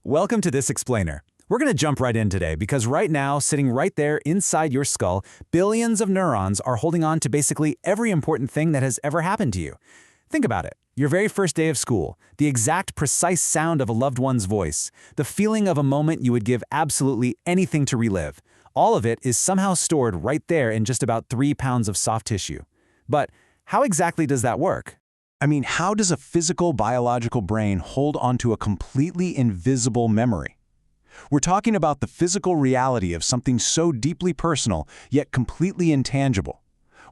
Welcome to this explainer. We're going to jump right in today because right now, sitting right there inside your skull, billions of neurons are holding on to basically every important thing that has ever happened to you. Think about it. Your very first day of school, the exact precise sound of a loved one's voice, the feeling of a moment you would give absolutely anything to relive. All of it is somehow stored right there in just about 3 pounds of soft tissue. But how exactly does that work? How does a physical, biological brain hold onto a completely invisible memory? We're talking about the physical reality of something so deeply personal, yet completely intangible.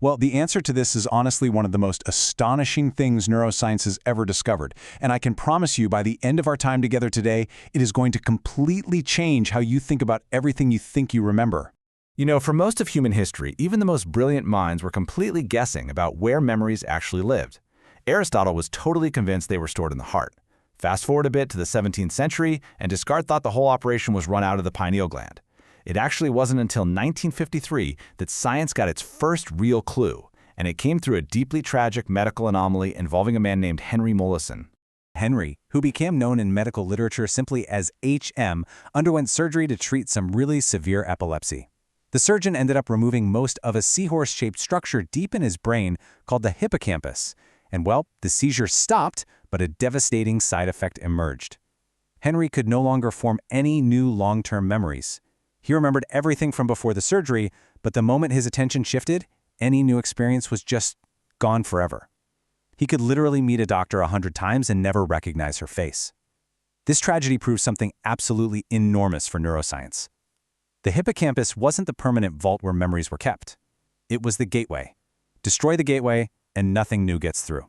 Well, the answer to this is honestly one of the most astonishing things neuroscience has ever discovered, and I can promise you by the end of our time together today, it is going to completely change how you think about everything you think you remember. You know, for most of human history, even the most brilliant minds were completely guessing about where memories actually lived. Aristotle was totally convinced they were stored in the heart. Fast forward a bit to the 17th century, and Descartes thought the whole operation was run out of the pineal gland. It actually wasn't until 1953 that science got its first real clue, and it came through a deeply tragic medical anomaly involving a man named Henry Mollison. Henry, who became known in medical literature simply as HM, underwent surgery to treat some really severe epilepsy. The surgeon ended up removing most of a seahorse-shaped structure deep in his brain called the hippocampus. And well, the seizure stopped, but a devastating side effect emerged. Henry could no longer form any new long-term memories. He remembered everything from before the surgery, but the moment his attention shifted, any new experience was just gone forever. He could literally meet a doctor 100 times and never recognize her face. This tragedy proves something absolutely enormous for neuroscience. The hippocampus wasn't the permanent vault where memories were kept. It was the gateway. Destroy the gateway, and nothing new gets through.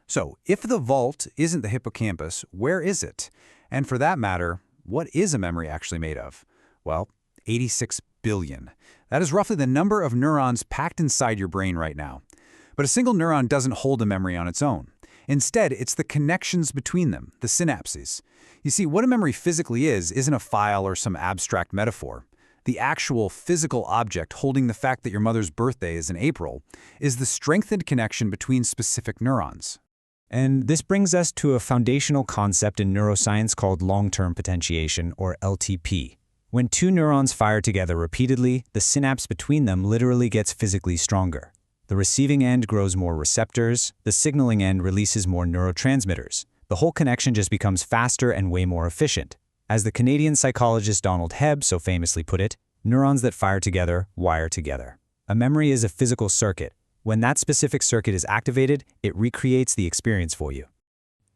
So, if the vault isn't the hippocampus, where is it? And for that matter, what is a memory actually made of? Well, 86 billion. That is roughly the number of neurons packed inside your brain right now. But a single neuron doesn't hold a memory on its own. Instead, it's the connections between them, the synapses. You see, what a memory physically isn't a file or some abstract metaphor. The actual physical object holding the fact that your mother's birthday is in April is the strengthened connection between specific neurons. And this brings us to a foundational concept in neuroscience called long-term potentiation, or LTP. When two neurons fire together repeatedly, the synapse between them literally gets physically stronger. The receiving end grows more receptors, the signaling end releases more neurotransmitters. The whole connection just becomes faster and way more efficient. As the Canadian psychologist Donald Hebb so famously put it, neurons that fire together wire together. A memory is a physical circuit. When that specific circuit is activated, it recreates the experience for you.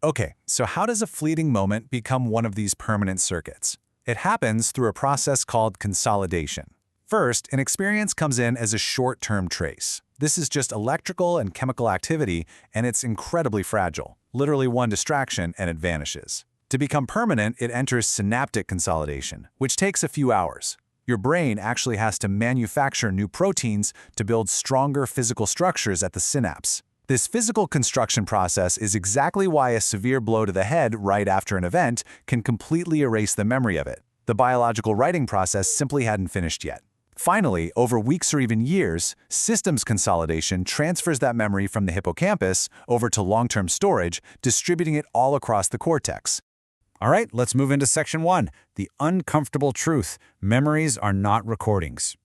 Okay, so how does a fleeting moment become one of these permanent circuits? It happens through a process called consolidation. First, an experience comes in as a short-term trace. This is just electrical and chemical activity, and it's incredibly fragile. Literally one distraction and it vanishes. To become permanent, it enters synaptic consolidation, which takes a few hours. Your brain actually has to manufacture new proteins to build stronger physical structures at the synapse. This physical construction process is exactly why a severe blow to the head right after an event can completely erase the memory of it. The biological writing process simply hadn't finished yet. Finally, over weeks or even years, systems consolidation transfers that memory from the hippocampus over to long-term storage, distributing it all across the cortex. All right, let's move into section 1, the uncomfortable truth. Memories are not recordings.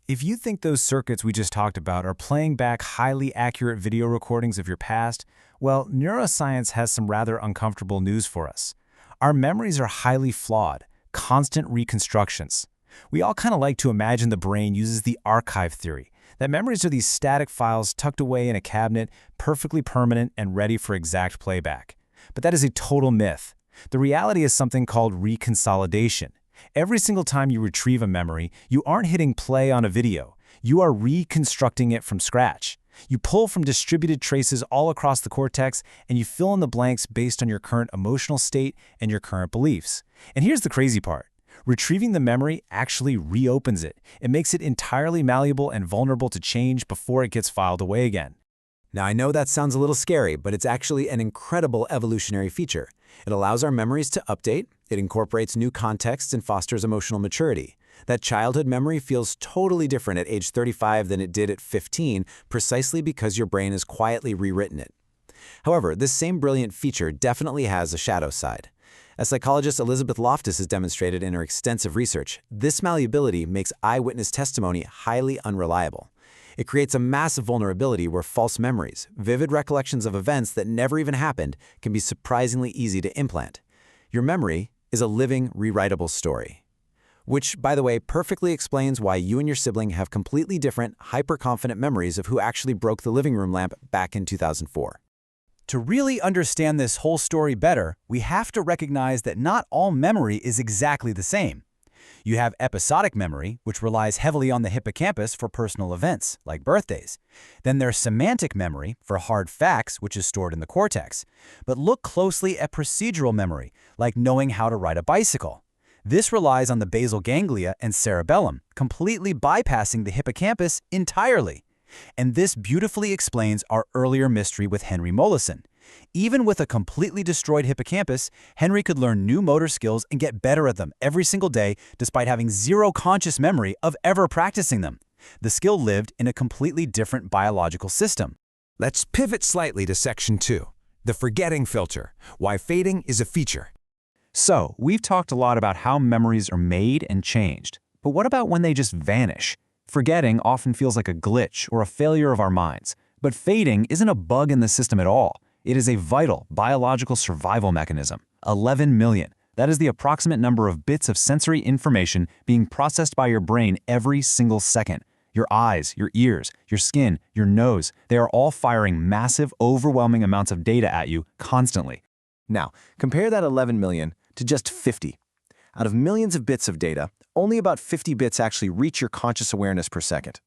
If you think those circuits we just talked about are playing back highly accurate video recordings of your past, well, neuroscience has some rather uncomfortable news for us. Our memories are highly flawed, constant reconstructions. We all kind of like to imagine the brain uses the archive theory, that memories are these static files tucked away in a cabinet, perfectly permanent and ready for exact playback. But that is a total myth. The reality is something called reconsolidation. Every single time you retrieve a memory, you aren't hitting play on a video. You are reconstructing it from scratch. You pull from distributed traces all across the cortex, and you fill in the blanks based on your current emotional state and your current beliefs. And here's the crazy part. Retrieving the memory actually reopens it. It makes it entirely malleable and vulnerable to change before it gets filed away again. Now, I know that sounds a little scary, but it's actually an incredible evolutionary feature. It allows our memories to update, it incorporates new contexts, and fosters emotional maturity. That childhood memory feels totally different at age 35 than it did at 15, precisely because your brain has quietly rewritten it. However, this same brilliant feature definitely has a shadow side. As psychologist Elizabeth Loftus has demonstrated in her extensive research, this malleability makes eyewitness testimony highly unreliable. It creates a massive vulnerability where false memories, vivid recollections of events that never even happened, can be surprisingly easy to implant. Your memory is a living, rewritable story. Which, by the way, perfectly explains why you and your sibling have completely different, hyper-confident memories of who actually broke the living room lamp back in 2004. To really understand this whole story better, we have to recognize that not all memory is exactly the same. You have episodic memory, which relies heavily on the hippocampus for personal events, like birthdays. Then there's semantic memory, for hard facts, which is stored in the cortex. But look closely at procedural memory, like knowing how to ride a bicycle. This relies on the basal ganglia and cerebellum, completely bypassing the hippocampus entirely. And this beautifully explains our earlier mystery with Henry Mollison. Even with a completely destroyed hippocampus, Henry could learn new motor skills and get better at them every single day despite having zero conscious memory of ever practicing them. The skill lived in a completely different biological system. Let's pivot slightly to Section 2, the forgetting filter, why fading is a feature. So, we've talked a lot about how memories are made and changed. But what about when they just vanish? Forgetting often feels like a glitch or a failure of our minds. But fading isn't a bug in the system at all. It is a vital biological survival mechanism. 11 million. That is the approximate number of bits of sensory information being processed by your brain every single second. Your eyes, your ears, your skin, your nose, they are all firing massive, overwhelming amounts of data at you constantly. Now, compare that 11 million to just 50. Out of millions of bits of data, only about 50 bits actually reach your conscious awareness per second.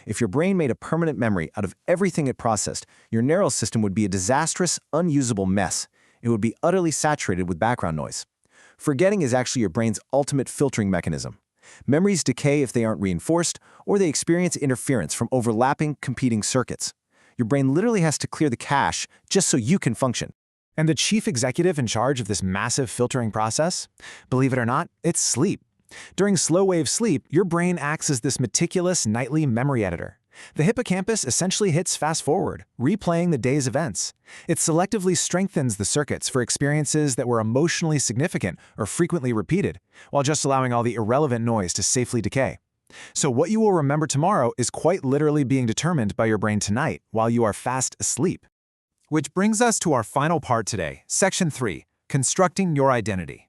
If your brain made a permanent memory out of everything it processed, your neural system would be a disastrous, unusable mess. It would be utterly saturated with background noise. Forgetting is actually your brain's ultimate filtering mechanism. Memories decay if they aren't reinforced, or they experience interference from overlapping, competing circuits. Your brain literally has to clear the cache just so you can function. And the chief executive in charge of this massive filtering process? Believe it or not, it's sleep. During slow-wave sleep, your brain acts as this meticulous nightly memory editor. The hippocampus essentially hits fast-forward, replaying the day's events. It selectively strengthens the circuits for experiences that were emotionally significant or frequently repeated, while just allowing all the irrelevant noise to safely decay. So what you will remember tomorrow is quite literally being determined by your brain tonight while you are fast asleep. Which brings us to our final part today, Section 3, Constructing Your Identity.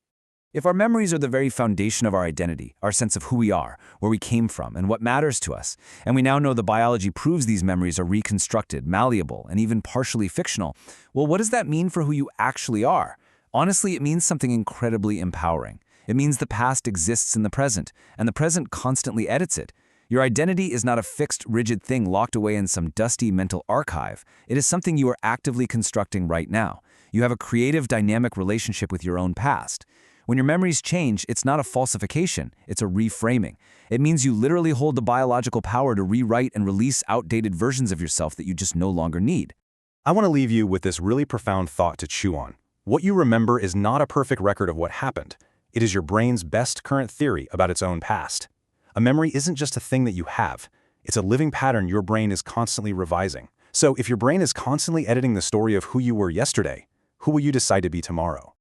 If our memories are the very foundation of our identity, our sense of who we are, where we came from, and what matters to us, and we now know the biology proves these memories are reconstructed, malleable, and even partially fictional, well, what does that mean for who you actually are? Honestly, it means something incredibly empowering. It means the past exists in the present, and the present constantly edits it. Your identity is not a fixed, rigid thing locked away in some dusty mental archive. It is something you are actively constructing right now. You have a creative, dynamic relationship with your own past. When your memories change, it's not a falsification, it's a reframing. It means you literally hold the biological power to rewrite and release outdated versions of yourself that you just no longer need. I want to leave you with this really profound thought to chew on. What you remember is not a perfect record of what happened. It is your brain's best current theory about its own past. A memory isn't just a thing that you have. It's a living pattern your brain is constantly revising. So if your brain is constantly editing the story of who you were yesterday, who will you decide to be tomorrow?